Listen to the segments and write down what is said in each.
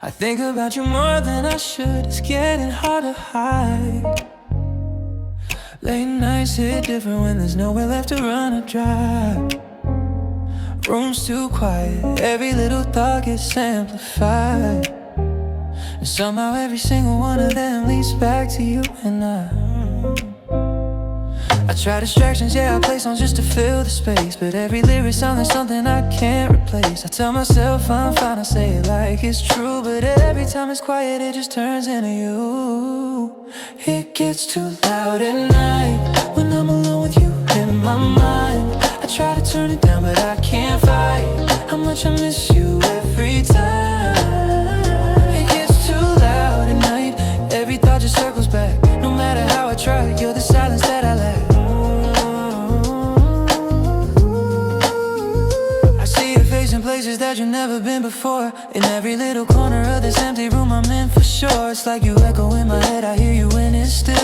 I think about you more than I should. It's getting hard to hide. Late nights hit different when there's nowhere left to run or drive. Room's too quiet, every little thought gets amplified. And somehow every single one of them leads back to you and I try distractions, yeah, I play songs just to fill the space, but every lyric sounds like something I can't replace. I tell myself I'm fine, I say it like it's true, but every time it's quiet it just turns into you. It gets too loud at night when I'm alone with you in my mind. I try to turn it down but I can't fight how much I miss you every time. It gets too loud at night, every thought just circles back. No matter how I try, you're the silence that I lack. In places that you've never been before, in every little corner of this empty room I'm in for sure. It's like you echo in my head, I hear you when it's still.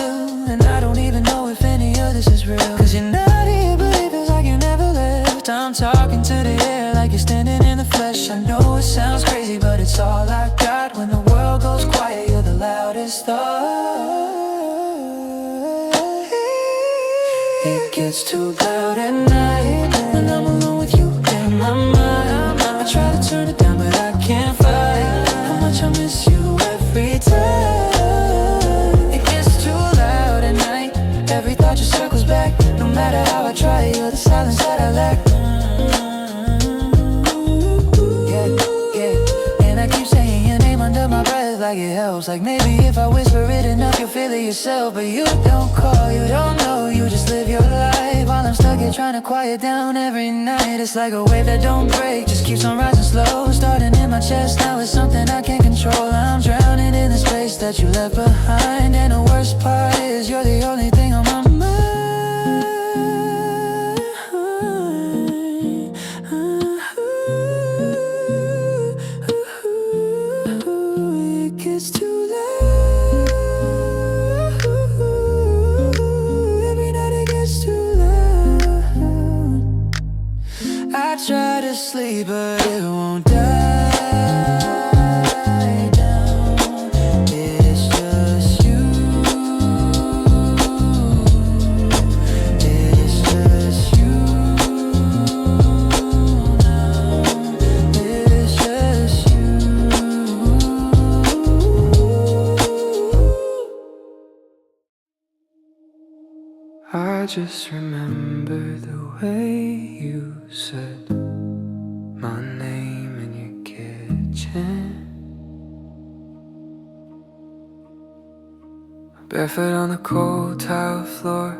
And I don't even know if any of this is real, cause you're not here but it feels like you never left. I'm talking to the air like you're standing in the flesh. I know it sounds crazy but it's all I got. When the world goes quiet you're the loudest thought. It gets too loud at night when I'm alone with you in my mind. I try to turn it down but I can't fight how much I miss you every time. It gets too loud at night, every thought just circles back. No matter how I try, you're the silence that I lack. Yeah, yeah. And I keep saying your name under my breath like it helps. Like maybe if I whisper it enough you'll feel it yourself. But you don't call, you don't know, you just live your life while I'm stuck here trying to quiet down every night. It's like a wave that don't break, just keeps on rising slow. Starting in my chest, now it's something I can't control. I'm drowning in the space that you left behind. And the worst part is you're the only thing on my mind. It gets too loud. Every night it gets too loud. I try to sleep but it won't die down. It's just you. It's just you now. It's just you. I just remember the way you said my name in your kitchen. Barefoot on the cold tile floor,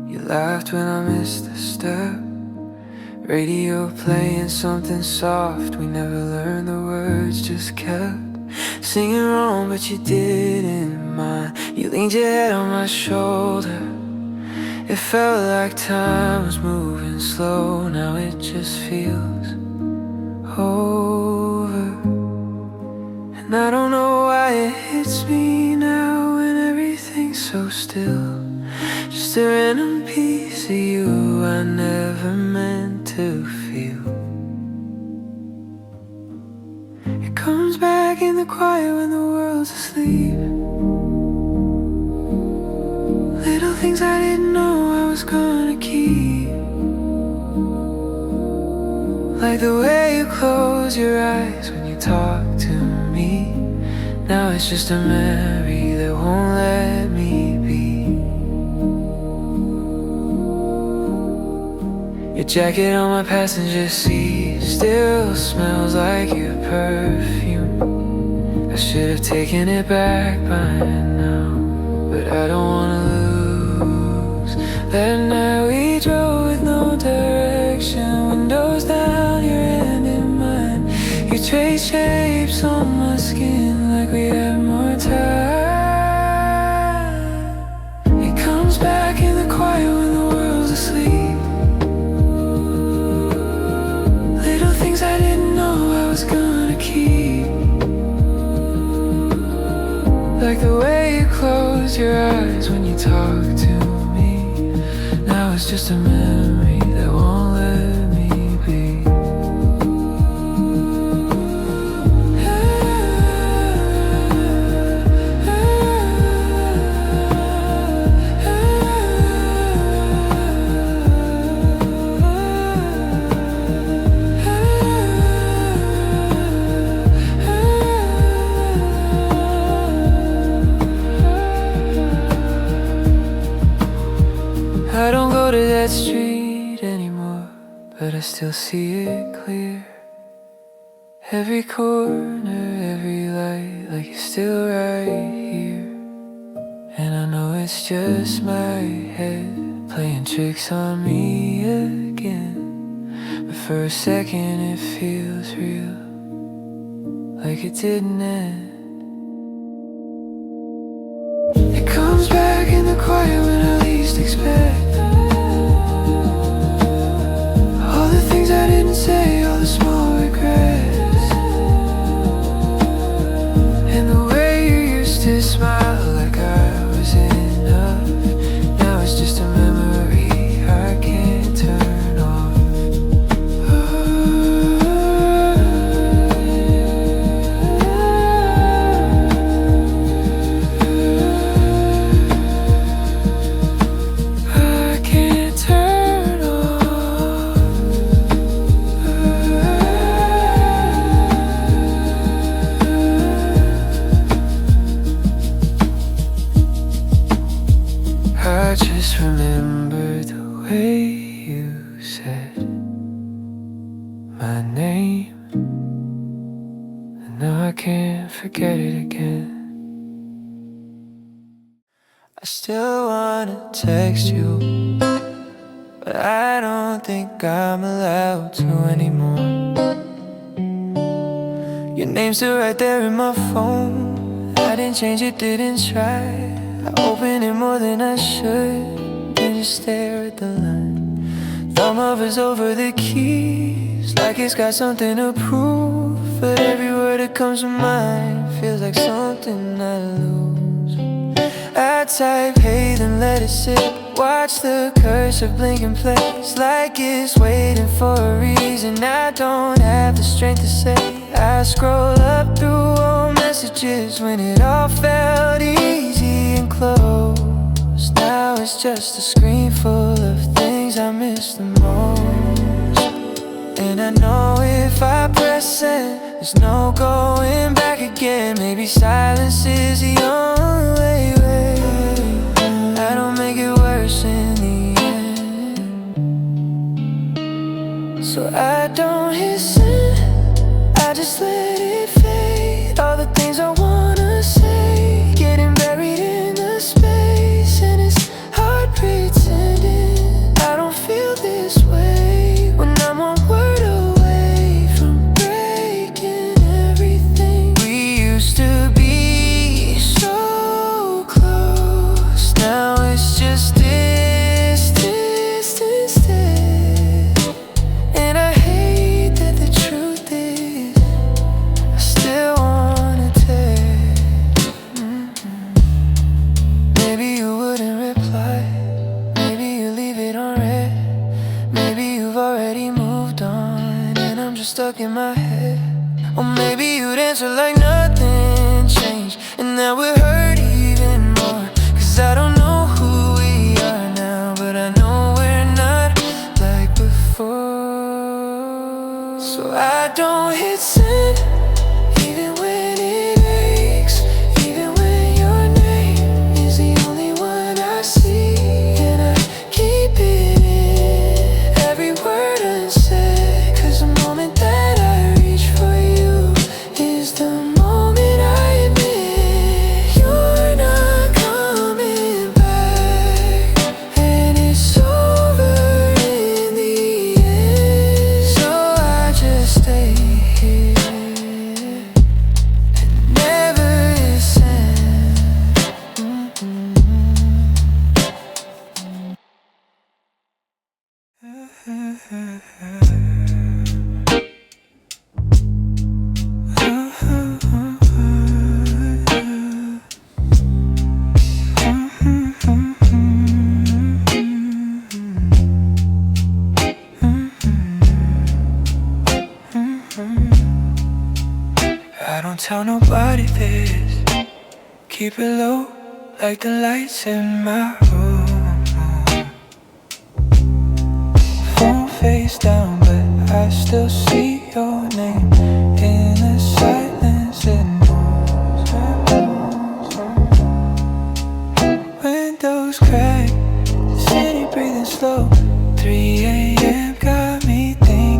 you laughed when I missed a step. Radio playing something soft, we never learned the words, just kept singing wrong but you didn't mind. You leaned your head on my shoulder. It felt like time was moving slow. Now it just feels over. And I don't know why it hits me now when everything's so still. Just a random piece of you I never meant to feel. It comes back in the quiet when the world's asleep. Little things I didn't know I was gonna keep, like the way you close your eyes when you talk to me. Now it's just a memory that won't let me be. Your jacket on my passenger seat still smells like your perfume. I should have taken it back by now, but I don't wanna lose. That night we drove with no direction, windows down, your hand in mine. You traced shapes on my skin like we had more time. It comes back in the quiet when the world's asleep. Little things I didn't know I was gonna keep, like the way you close your eyes when you talk to me. Now it's just a memory that won't let me be. still see it clear. Every corner, every light, like you're still right here. And I know it's just my head playing tricks on me again, but for a second it feels real, like it didn't end. It comes back in the quiet when I least expect. All the things I didn't say, all the small regrets, and the way you used to smile like I was enough. Now it's just a memory I can't turn off. I can't turn off. I just remember the way you said my name, and now I can't forget it again. I still wanna text you, but I don't think I'm allowed to anymore. Your name's still right there in my phone. I didn't change it, didn't try. I open it more than I should, and just stare at the line. Thumb hovers over the keys, like it's got something to prove. But every word that comes to mind feels like something I lose. I type, hey, then let it sit. Watch the cursor blink in place, like it's waiting for a reason I don't have the strength to say. I scroll up through old messages when it all felt easy and close. Now it's just a screen full of things I miss the most. And I know if I press send, there's no going back again. Maybe silence is the only way. I don't make it worse in the end, so I don't hit send, I just let it fade. All the things I wanna say, getting buried in the space. And it's hard pretending I don't feel this way when I'm one word away from breaking everything. We used to be so close, now it's just distance instead. And I hate that the truth is I still wanna text. Maybe you wouldn't reply, maybe you leave it on red. Maybe you've already moved on and I'm just stuck in my head. Or maybe you'd answer like nothing changed, and that would hurt even more. Cause I don't know who we are now, but I know we're not like before. So I don't hit send, even when it aches, even when your name is the only one I see. And I keep it in, every word unsaid. Cause the moment that I reach for you is the moment I admit you're not coming back. And it's over in the end, so I just stay here and never listen. I don't tell nobody this, keep it low like the lights in my room. Phone face down, but I still see your name in the silence it moves. Windows crack, the city breathing slow. 3 a.m. got me thinking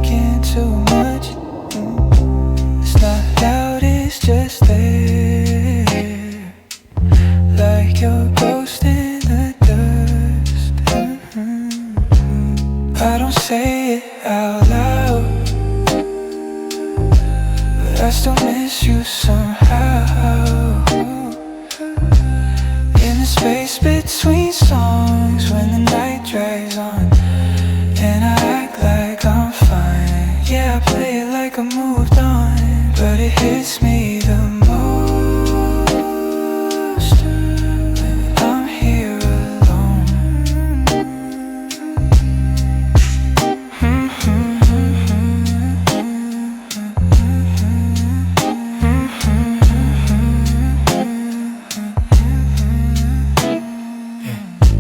In the space between songs, when the night drags on, and I act like I'm fine. Yeah, I play it like I moved on, but it hits me the most when I'm here alone.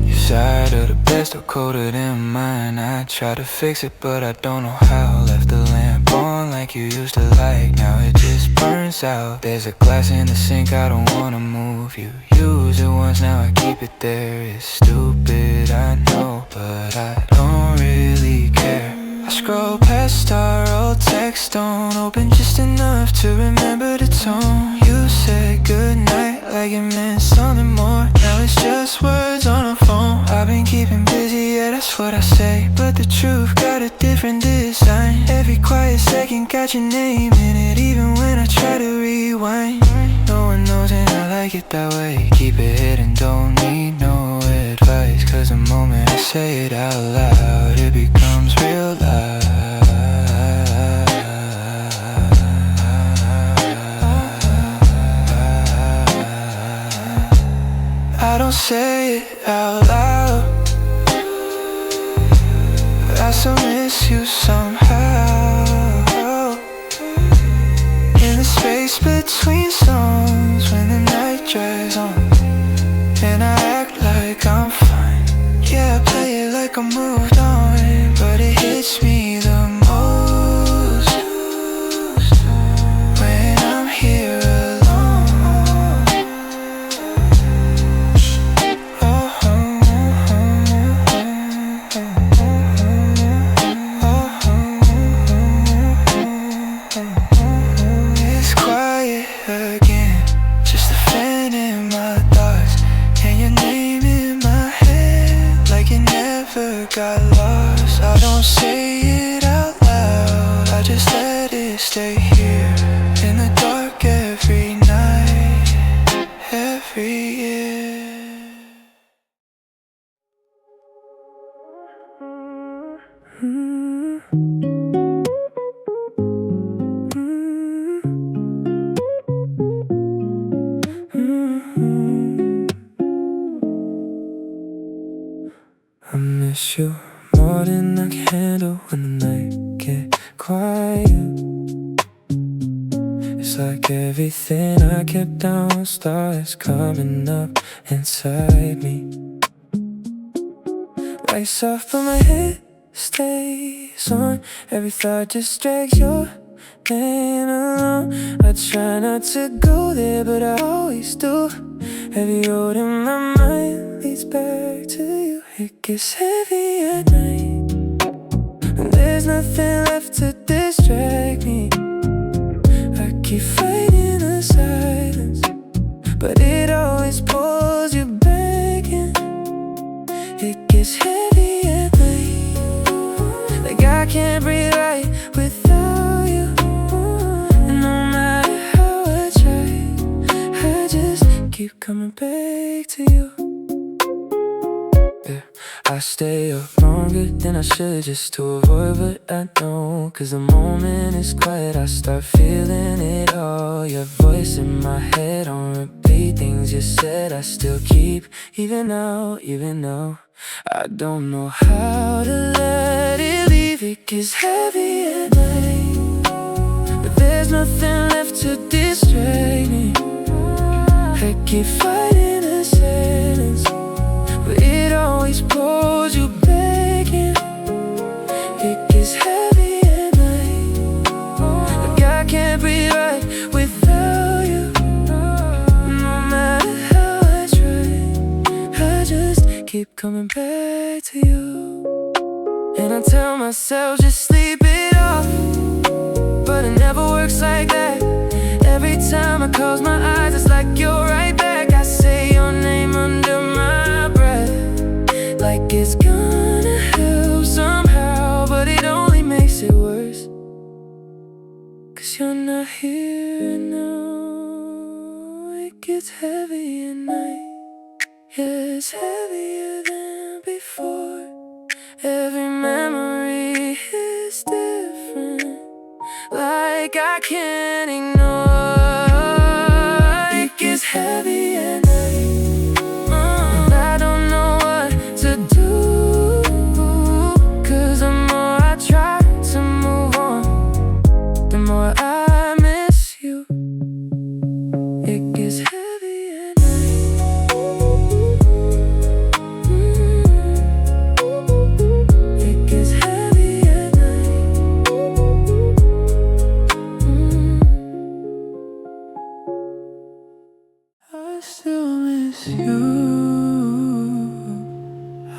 Your side of the bed still colder than mine. I try to fix it, but I don't know how. Left the lamp on like you used to like. Now it just burns out. There's a glass in the sink, I don't wanna move. You used it once, now I keep it there. It's stupid, I know, but I don't really care. I scroll past our old text, don't open just enough to remember the tone. You said goodnight like it meant something more. Now it's just words on a phone. I've been keeping busy, yeah, that's what I say, but the truth got a different design. Every quiet second got your name in it, even when I try to rewind. No one knows and I like it that way. Keep it hidden, don't need no advice, cause the moment I say it out loud, it becomes real loud. I don't say it out loud, but I still miss you somehow. In the space between songs, when the night drags on, and I act like I'm fine. Yeah, I play it like I moved on, but it hits me the most when I'm here alone. It's quiet again, just a fan in my thoughts, and your name in my head like it never got lost. I don't say it out loud, I just let it stay here in the dark every night, every year. I miss you more than I can handle when the night get quiet. It's like everything I kept down starts coming up inside me. Lights off but my head stays on. Every thought just drags your name along. I try not to go there, but I always do. Heavy road in my mind leads back to you. It gets heavy at night, and there's nothing left to distract me. I keep fighting the silence, but it always pulls you back in. It gets heavy at night, like I can't breathe right without you. And no matter how I try, I just keep coming back to you. Yeah, I stay up longer than I should just to avoid what I know. Cause the moment is quiet, I start feeling it all. Your voice in my head on repeat, things you said I still keep. Even now, I don't know how to let it leave. It gets heavy at night, but there's nothing left to distract me. I keep fighting the silence, but it always pulls you back in. It gets heavy at night, like I can't breathe right without you. No matter how I try, I just keep coming back to you. And I tell myself just sleep it off, but it never works like that. Every time I close my eyes, it's like you're right back. I say your name under my breath, like it's gonna help somehow, but it only makes it worse. Cause you're not here now. It gets heavy at night. Yeah, it's heavier than before. Every memory is different, like I can't ignore. It gets heavy at night, and I don't know what to do. 'Cause the more I try to move on, the more I miss you. It gets heavy at night. It gets heavy at night. I still miss you.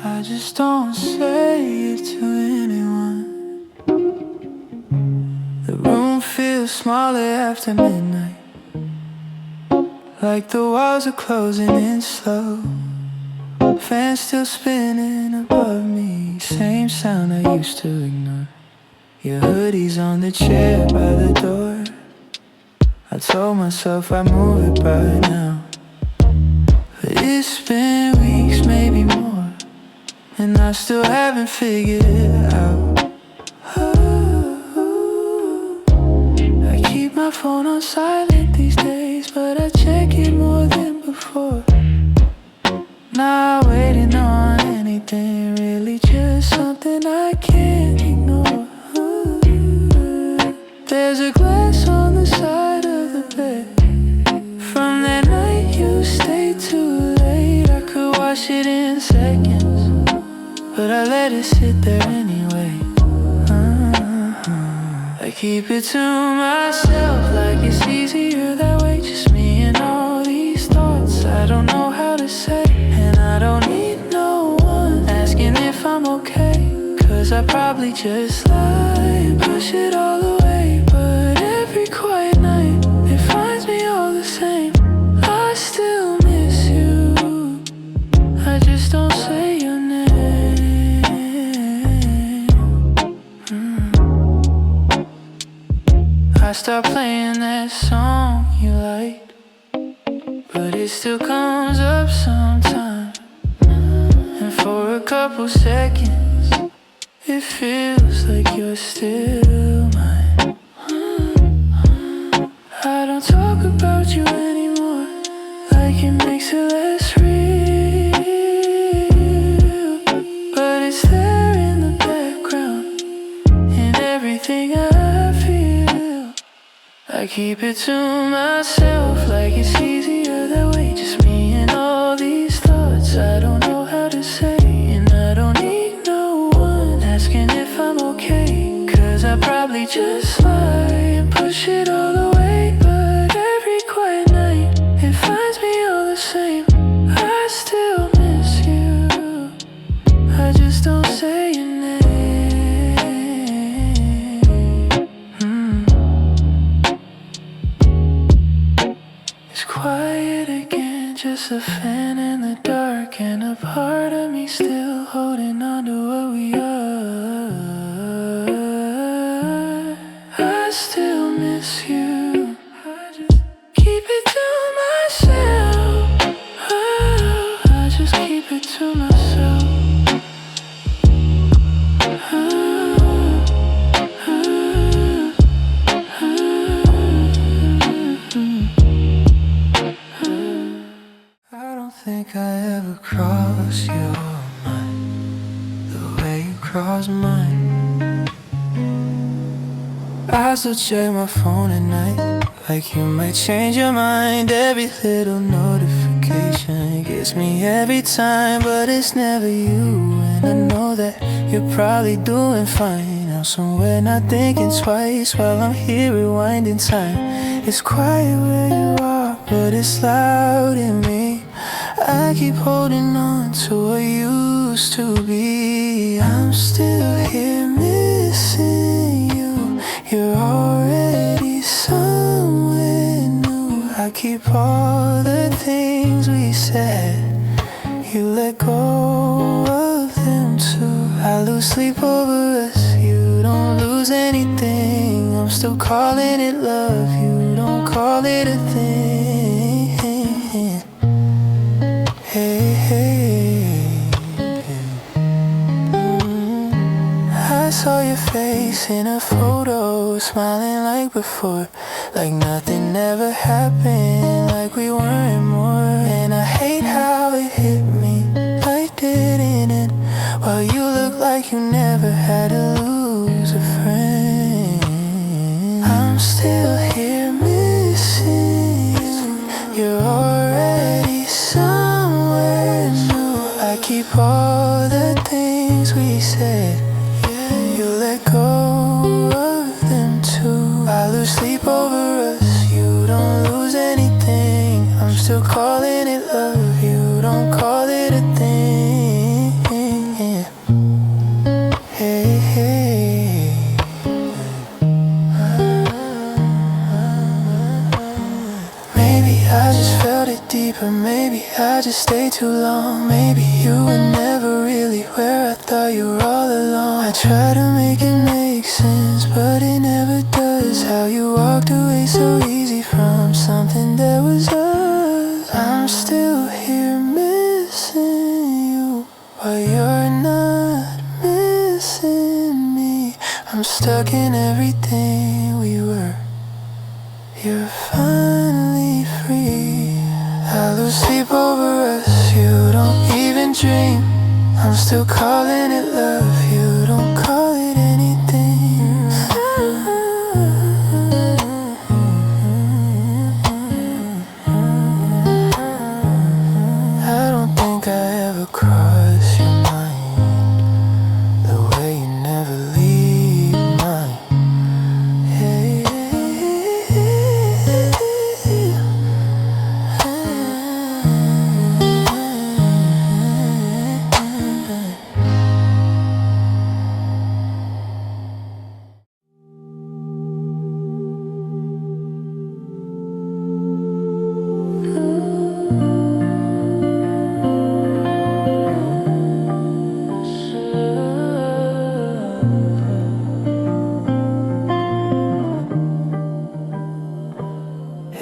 I just don't say it to anyone. The room feels smaller after midnight, like the walls are closing in slow. Fan still spinning above me, same sound I used to ignore. Your hoodie's on the chair by the door. I told myself I'd move it by now, but it's been weeks, maybe more, and I still haven't figured it out. I keep my phone on silent these days, but I check it more than before. Not waiting on anything, really just something I can't ignore. There's a glass on the side of the bed from that night you stayed too late. I could wash it in seconds, but I let it sit there anyway. I keep it to myself, like it's easier that way. Just me and all these thoughts I don't know how to say, and I don't need no one asking if I'm okay. 'Cause I probably just lie and push it all away. But every quiet night, it finds me all the same. I still miss you, I just don't say your name. I stopped playing that song you liked, but it still comes up sometime. And for a couple seconds, it feels like you're still mine. I don't talk about you anymore, like it makes it less real. But it's there in the background, in everything I feel. I keep it to myself, like it's easier that way. Just me and all these thoughts I don't know how to say, and I don't need no one asking if I'm okay. 'Cause I probably just lie and push it all away. But every quiet night, it finds me all the same. I still miss you, I just don't say your name. It's quiet again, just a fan in the dark, and a part of me still holding on to what we are. I still miss you, I just keep it to myself. Oh, I just keep it to myself. I don't think I ever crossed your mind the way you cross mine. I still check my phone at night, like you might change your mind. Every little notification gets me every time, but it's never you. And I know that you're probably doing fine out somewhere, not thinking twice while I'm here rewinding time. It's quiet where you are, but it's loud in me. I keep holding on to what used to be. I'm still here missing you. You're already somewhere new. I keep all the things we said, you let go of them too. I lose sleep over us, you don't lose anything. I'm still calling it love, you don't call it a thing. face in a photo, smiling like before, like nothing ever happened, like we weren't more. And I hate how it hit me, I didn't end. Well, you look like you never had to lose a friend. I'm still here missing you. You're already somewhere new. I keep all the things we said. You let go of them too. I lose sleep over us. You don't lose anything. I'm still calling it love. You don't call it a thing. Hey, hey. Maybe I just felt it deeper. Maybe I just stayed too long. Maybe you were never really where I thought you were all along. I try to make it make sense, but it never does. How you walked away so easy from something that was us. I'm still here missing you, but you're not missing me. I'm stuck in everything we were. You're finally free. I lose sleep over us. You don't even dream. I'm still calling it love. You don't call it anything. I don't think I ever crossed your mind the way you never leave mine. Hey,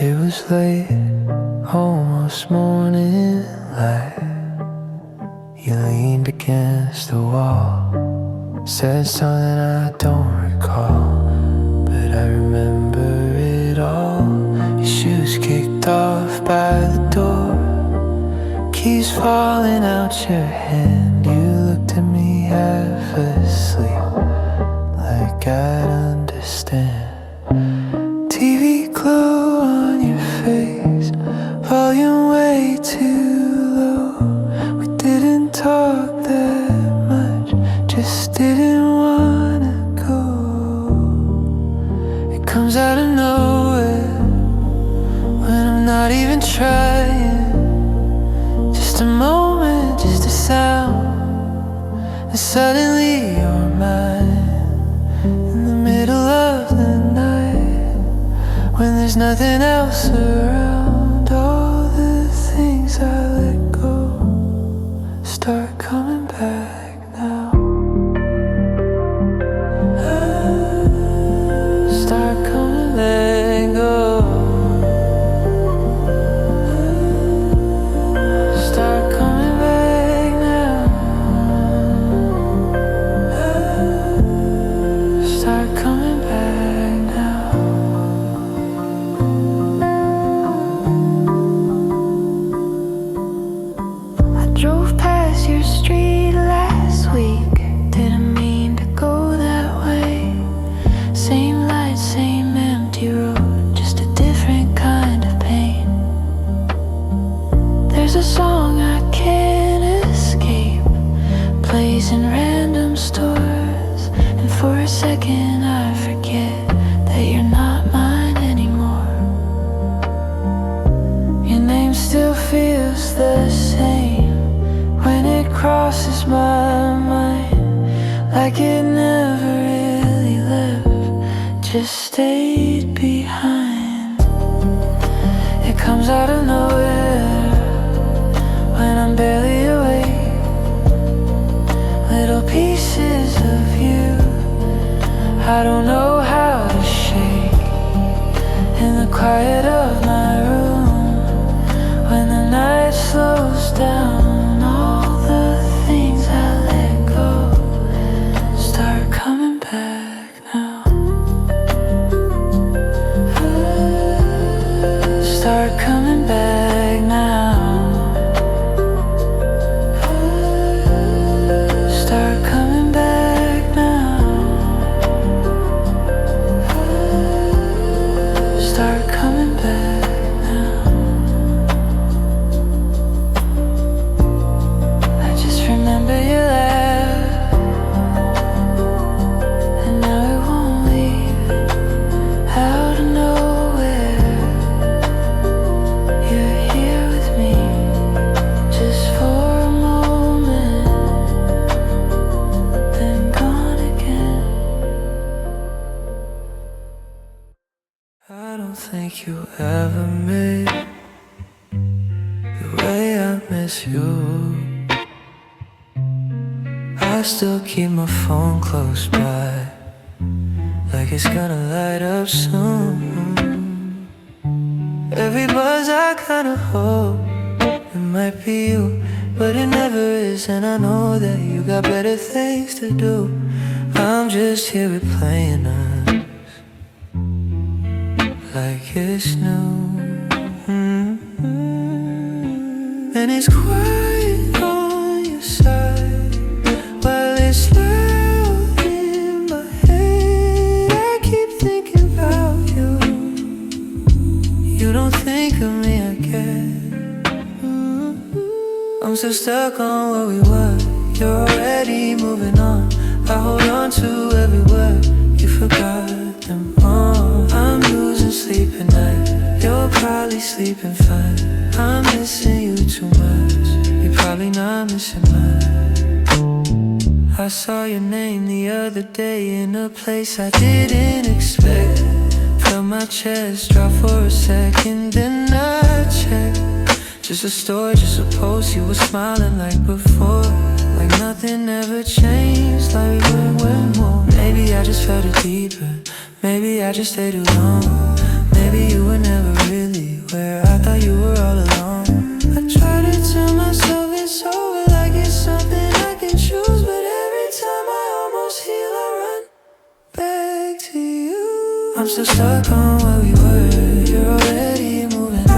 it was late, almost morning light. You leaned against the wall, said something I don't recall, but I remember it all. Your shoes kicked off by the door, keys falling out your hand. You looked at me half asleep, like I'd understand. TV glow on your face, volume way too low. We didn't talk that much, just didn't wanna go. It comes out of nowhere when I'm not even trying. Just a moment, just a sound, and suddenly you're mine. In the middle of the night, when there's nothing else around, all the things I let go start coming back now. Start coming, letting go. Start coming back now. Start coming back now. I drove past your street last week, didn't mean to go that way. Same light, same empty road, just a different kind of pain. There's a song I can't escape, plays in random stores, and for a second I forget that you're not mine anymore. Your name still feels the same when it crosses my mind, like it never really left, just stayed behind. It comes out of nowhere when I'm barely awake, little pieces of you I don't know how to shake. In the quiet of my room, when the night slows down, all the things I let go start coming back miss you. I still keep my phone close by, like it's gonna light up soon. Every buzz I kinda hope it might be you, but it never is. And I know that you got better things to do. I'm just here replaying us like it's new. And it's quiet on your side while it's loud in my head. I keep thinking about you. You don't think of me, I guess. I'm still stuck on where we were. You're already moving on. I hold on to every word. You forgot them all. I'm losing sleep at night. You're probably sleeping fine. I'm missing you too much. You're probably not missing mine. I saw your name the other day in a place I didn't expect. Felt my chest drop for a second, then I checked. Just a story, just a post. You were smiling like before, like nothing ever changed, like we went more. Maybe I just felt it deeper. Maybe I just stayed too long. Maybe you were never really where I thought you were all along. I try to tell myself it's over, like it's something I can choose, but every time I almost heal, I run back to you. I'm still stuck on where we were. You're already moving on.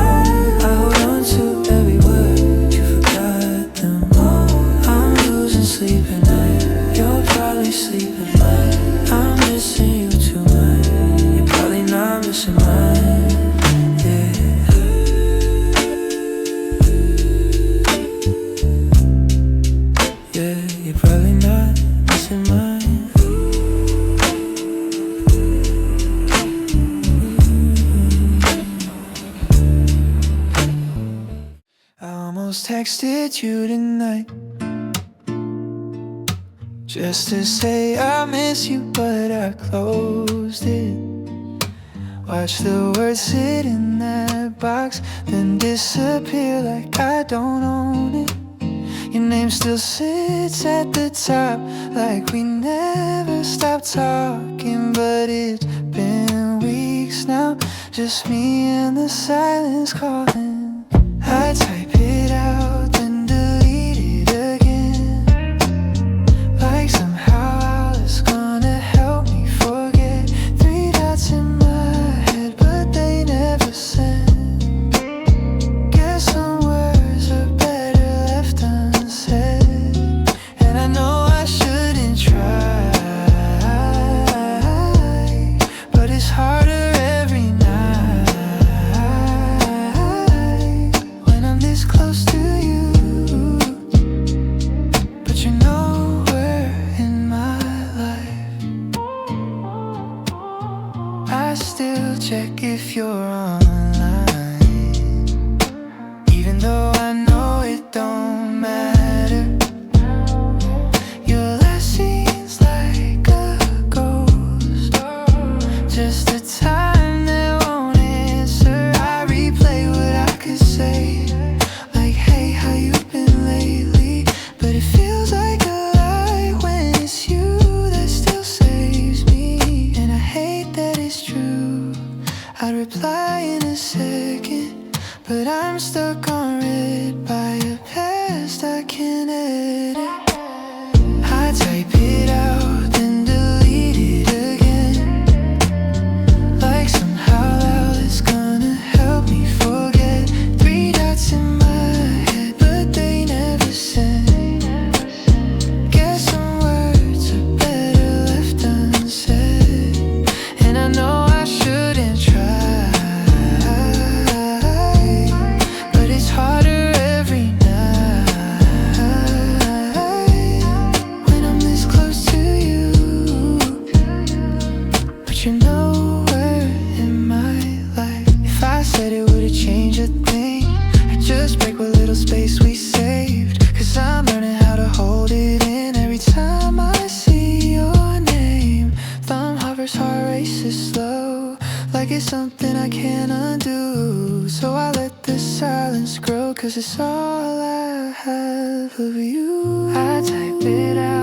I hold on to every word. You forgot them all. I'm losing sleep at night. You're probably sleeping light. I'm missing you too much. You're probably not missing mine. Yeah, you're probably not missing mine. I almost texted you tonight just to say I miss you, but I closed it. Watch the words sit in that box, then disappear like I don't own it. Your name still sits at the top, like we never stopped talking. But it's been weeks now, just me and the silence calling. I type it out, then delete it again, like somehow it's gonna help me forget. 3 dots in my head, but they never send. Guess some words are better left unsaid. And I know I shouldn't try, but it's harder every night when I'm this close to you. But you're nowhere in my life. I still check if you're online, even though I know it don't matter. Your last scene's like a ghost, just a time that won't answer. I replay what I could say, like, hey, how you been lately? But it feels like a lie when it's you that still saves me. And I hate that it's true. I'd reply in a second, but I'm stuck on read by a past I can't edit. I type it out, then delete it again, like somehow loud it's gonna help me forget. 3 dots in my head, but they never send. Guess some words are better left unsaid. And I know I shouldn't try, but it's harder every night when I'm this close to you. But you're nowhere in my life. If I said it, would it change a thing? Or just break what little space we saved? 'Cause I'm learning how to hold it in every time I see your name. Thumb hovers, heart races slow, like it's something I can't undo. So I let the silence grow, 'cause it's all I have of you. I type it out.